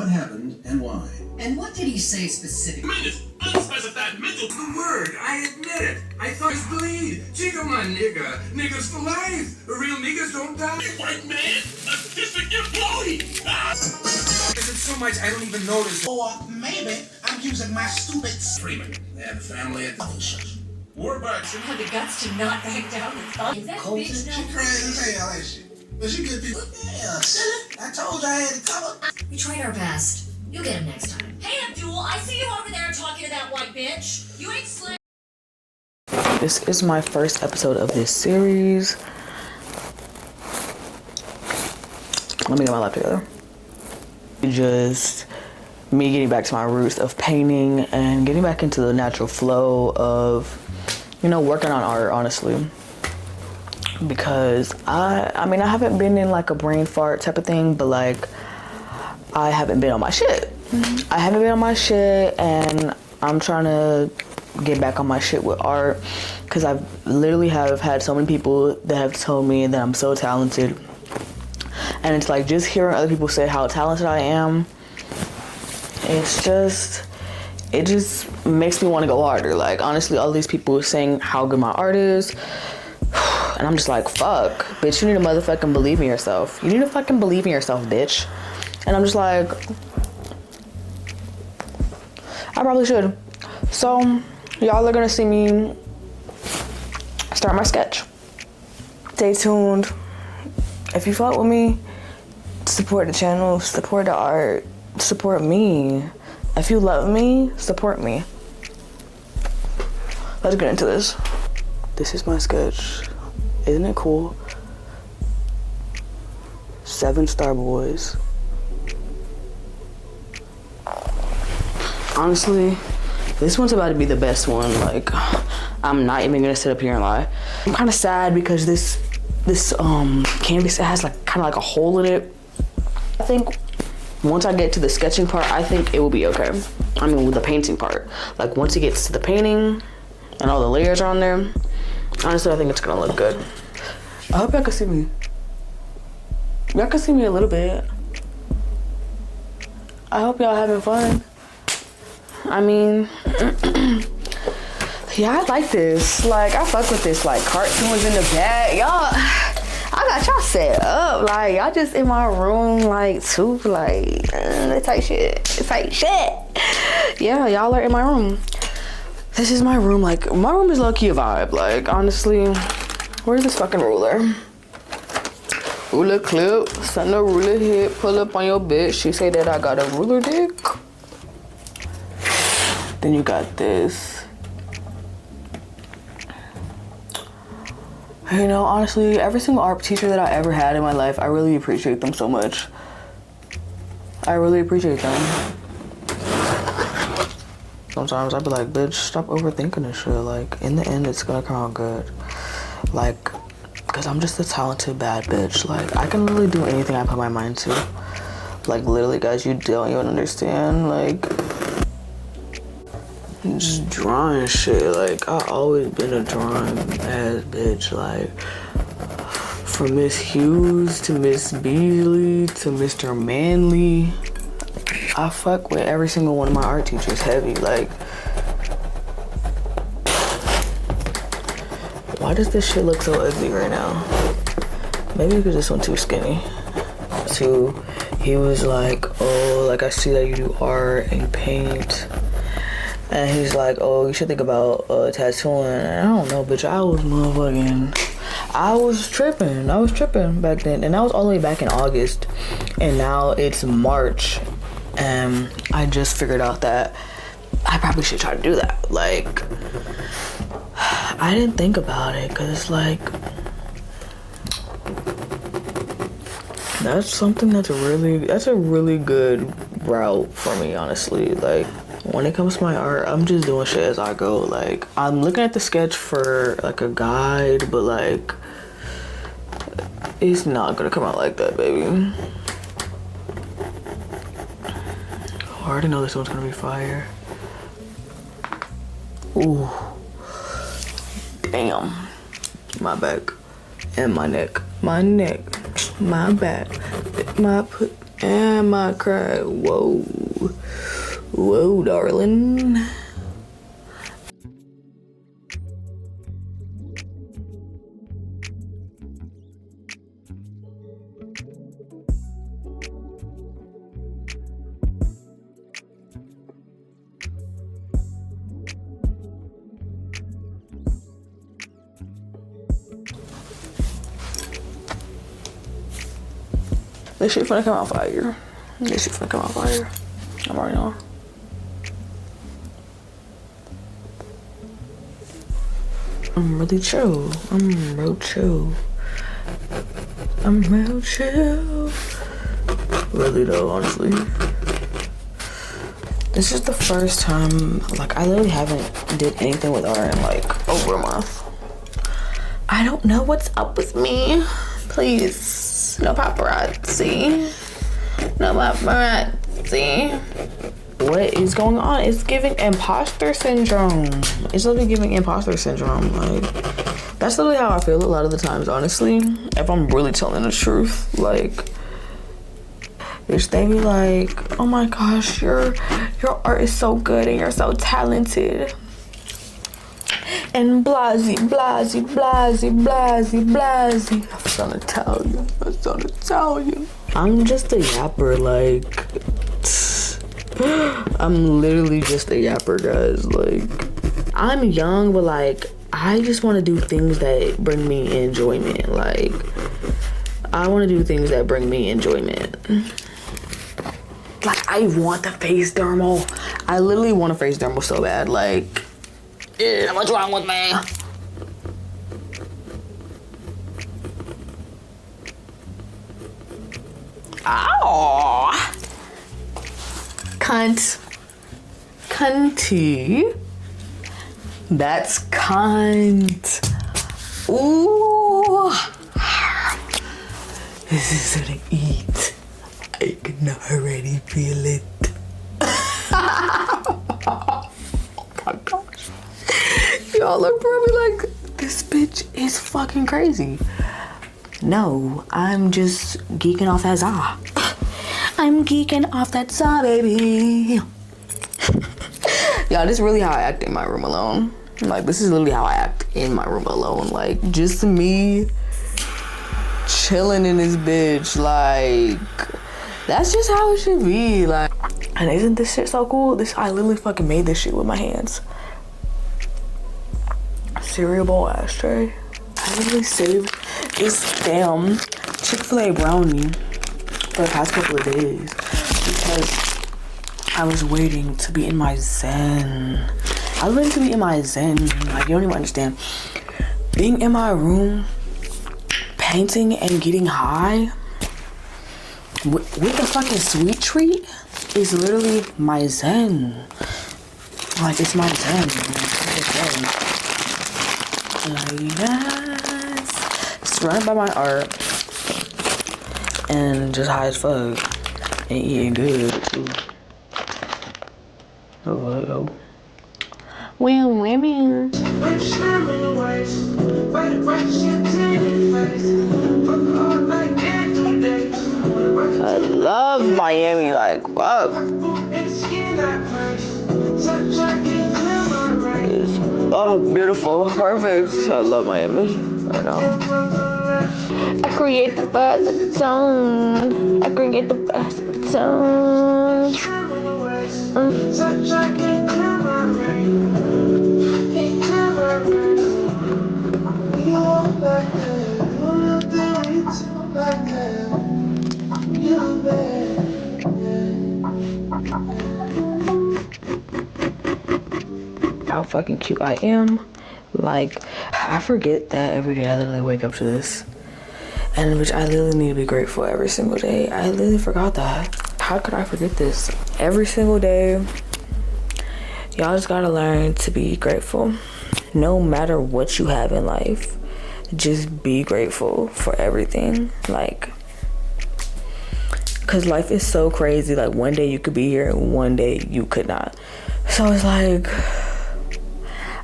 what happened and why. And what did he say specifically? Minus unspecified mental. The word, I admit it. I thought it's bleed. Chico, my nigga. Niggas for life. Real niggas don't die. White man, a district employee. Ah! Is it so much I don't even notice? Or maybe I'm using my stupid Freeman. They have a family at the church. War action. Had the guts to not back down the thought. Is that Colton. bitch She now? crazy as hell, ain't she? But she good people. Yeah, silly. I told you I had to cover. We tried our best. You'll get him next time. Hey, Abdul, I see you over there talking to that white bitch. You ain't slick. This is my first episode of this series. Let me get my life together. Just me getting back to my roots of painting and getting back into the natural flow of, you know, working on art, honestly. Because I mean, I haven't been in like a brain fart type of thing, but like, I haven't been on my shit. I haven't been on my shit, and I'm trying to get back on my shit with art, because I've literally have had so many people that have told me that I'm so talented, and it's like just hearing other people say how talented I am, it just makes me want to go harder. Like, honestly, all these people saying how good my art is, and I'm just like, fuck, bitch, you need to motherfucking believe in yourself. You need to fucking believe in yourself, bitch. And I'm just like, I probably should. So y'all are gonna see me start my sketch. Stay tuned. If you fuck with me, support the channel, support the art, support me. If you love me, support me. Let's get into this. This is my sketch. Isn't it cool? 7 Star Boys. Honestly, this one's about to be the best one. Like, I'm not even gonna sit up here and lie. I'm kind of sad because this canvas, it has like kind of like a hole in it. I think once I get to the sketching part, I think it will be okay. I mean, with the painting part, like once it gets to the painting and all the layers are on there, honestly, I think it's gonna look good. I hope y'all can see me. Y'all can see me a little bit. I hope y'all having fun. I mean, yeah, I like this. Like, I fuck with this. Like, cartoons in the back. Y'all, I got y'all set up. Like, y'all just in my room, like, too, like, that type shit. It's like, shit. Yeah, y'all are in my room. This is my room. Like, my room is low-key a vibe. Like, honestly, where's this fucking ruler? Ruler clip, send a ruler hit, pull up on your bitch. She say that I got a ruler dick. Then you got this. You know, honestly, every single art teacher that I ever had in my life, I really appreciate them so much. I really appreciate them. Sometimes I'd be like, bitch, stop overthinking this shit. Like, in the end, it's gonna come out good. Like, because I'm just a talented bad bitch. Like, I can literally do anything I put my mind to. Like, literally, guys, you don't even understand. Like, just drawing shit. Like, I always been a drawing ass bitch. Like, from Miss Hughes to Miss Beasley to Mr. Manley, I fuck with every single one of my art teachers heavy. Like, why does this shit look so ugly right now? Maybe because this one's too skinny. He was like, oh, like, I see that you do art and paint. And he's like, oh, you should think about tattooing. And I don't know, bitch, I was tripping back then. And that was all the way back in August. And now it's March. And I just figured out that I probably should try to do that. Like, I didn't think about it, because, like, that's a really good route for me, honestly. Like, when it comes to my art, I'm just doing shit as I go. Like, I'm looking at the sketch for, like, a guide, but, like, it's not gonna come out like that, baby. I already know this one's gonna be fire. Ooh. Damn. My back and my neck. My neck. My back. Am I crying? Whoa. Whoa, darling. This shit finna come out fire. This shit finna come out fire. I'm already on. I'm really chill. I'm real chill. I'm real chill. Really though, honestly. This is the first time, like, I literally haven't did anything with her in like over a month. I don't know what's up with me. Please. No paparazzi. No paparazzi. What is going on? It's giving imposter syndrome. It's literally giving imposter syndrome. Like, that's literally how I feel a lot of the times, honestly. If I'm really telling the truth. Like, bitch, they be like, oh my gosh, your art is so good and you're so talented. And blasey, blasey, blasey, blasey, blasey. I'm trying to tell you. I'm trying to tell you. I'm just a yapper, like. I'm literally just a yapper, guys. Like, I'm young, but like, I just want to do things that bring me enjoyment. Like, I want to do things that bring me enjoyment. Like, I want the face dermal. I literally want a face dermal so bad. Like, yeah, what's wrong with me? Ow! Cunt. Cunty. That's cunt. Ooh. This is gonna eat. I can already feel it. Oh my gosh. Y'all are probably like, this bitch is fucking crazy. No, I'm just geeking off that za. I'm geeking off that za, baby. Y'all, this is really how I act in my room alone. Like, this is literally how I act in my room alone. Like, just me chilling in this bitch. Like, that's just how it should be. Like, and isn't this shit so cool? I literally fucking made this shit with my hands. Cereal bowl ashtray. I literally saved this damn Chick-fil-A brownie for the past couple of days because I was waiting to be in my zen. I was waiting to be in my zen. Like, you don't even understand. Being in my room, painting and getting high with the fucking sweet treat is literally my zen. Like, it's my zen. Like, yes. Surrounded by my art and just high as fuck and eating good too. Oh. Well, women. I love Miami, like, fuck. Oh, beautiful, perfect. I love Miami. I know. I create the buzz zone. I create the buzz zone. How fucking cute I am. Like, I forget that every day I literally wake up to this. And which I literally need to be grateful every single day. I literally forgot that. How could I forget this? Every single day, y'all just gotta learn to be grateful. No matter what you have in life, just be grateful for everything. Like, cause life is so crazy. Like, one day you could be here and one day you could not. So it's like,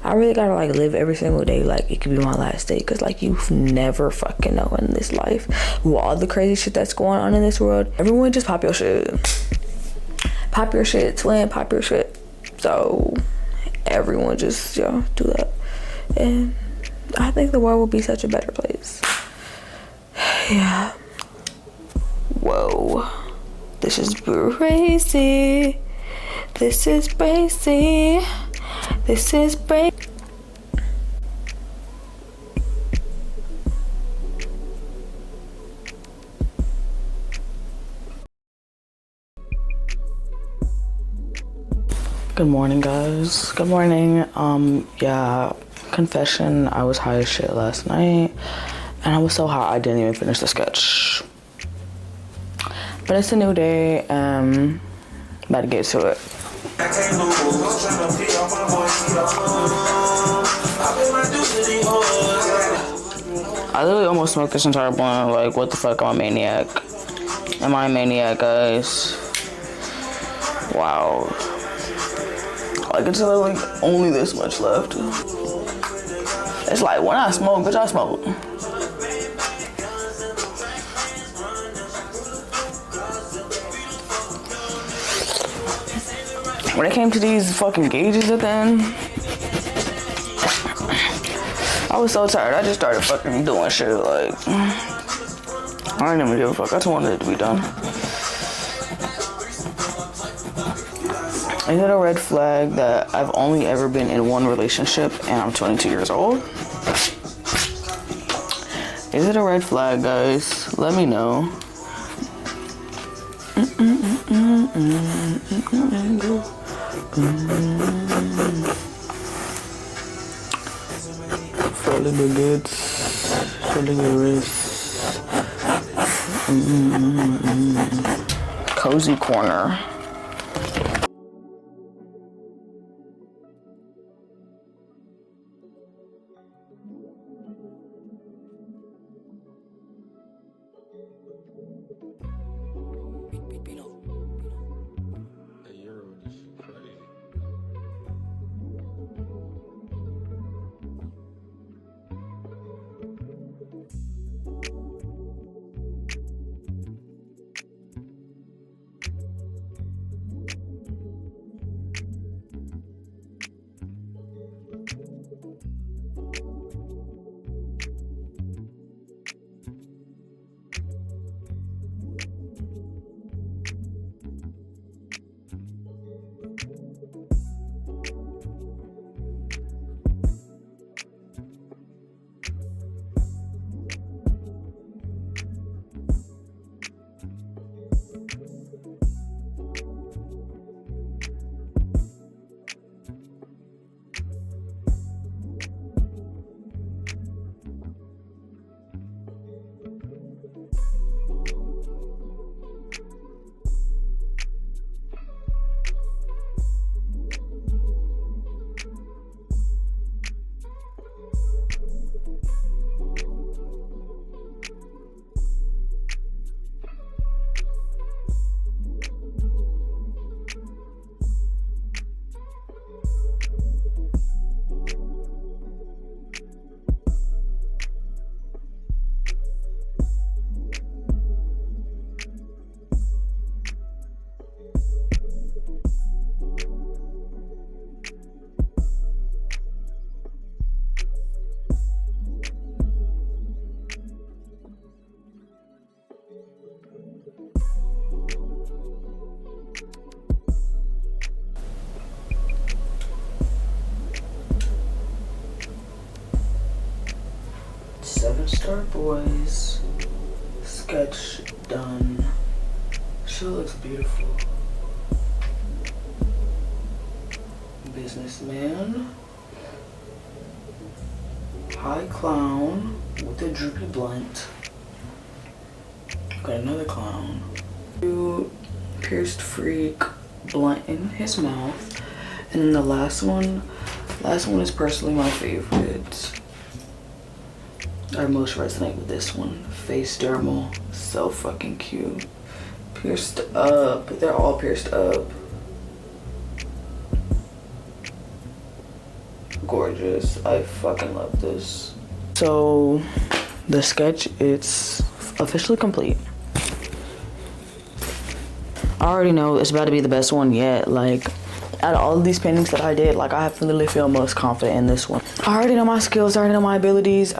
I really gotta like live every single day like it could be my last day, because like you never fucking know in this life with all the crazy shit that's going on in this world. Everyone just pop your shit, twin, pop your shit. So everyone just do that, and I think the world will be such a better place. Yeah. Whoa, this is crazy. This is crazy. This is crazy. Good morning, guys. Good morning. Yeah, confession, I was high as shit last night, and I was so high I didn't even finish the sketch. But it's a new day, about to get to it. I literally almost smoked this entire blunt. Like, what the fuck? I'm a maniac. Am I a maniac, guys? Wow. Like, it's literally only this much left. It's like, when I smoke, bitch, I smoke. When it came to these fucking gauges at the end, I was so tired. I just started fucking doing shit. Like, I didn't even give a fuck. I just wanted it to be done. Is it a red flag that I've only ever been in one relationship and I'm 22 years old? Is it a red flag, guys? Let me know. Falling the goods, falling the wrists. Cozy corner. Star Boys sketch done. She looks beautiful. Businessman, high clown with a droopy blunt. Got another clown. Cute pierced freak, blunt in his mouth, and then the last one is personally my favorite. I most resonate with this one. Face dermal, so fucking cute. Pierced up, they're all pierced up. gorgeous. I fucking love this. So the sketch, it's officially complete. I already know it's about to be the best one yet. Like, out of all of these paintings that I did, like, I really feel most confident in this one. I already know my skills, I already know my abilities.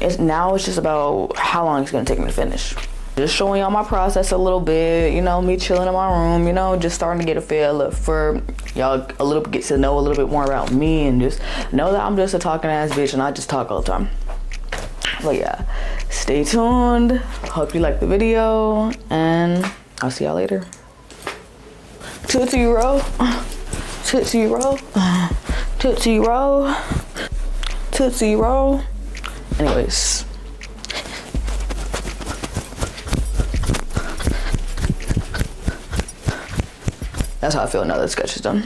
It's just about how long it's gonna take me to finish. Just showing y'all my process a little bit, you know, me chilling in my room, you know, just starting to get a feel for y'all get to know a little bit more about me, and just know that I'm just a talking ass bitch and I just talk all the time. But yeah, stay tuned. Hope you like the video, and I'll see y'all later. Tootsie roll, tootsie roll, tootsie roll, tootsie roll. Anyways. That's how I feel now that the sketch is done.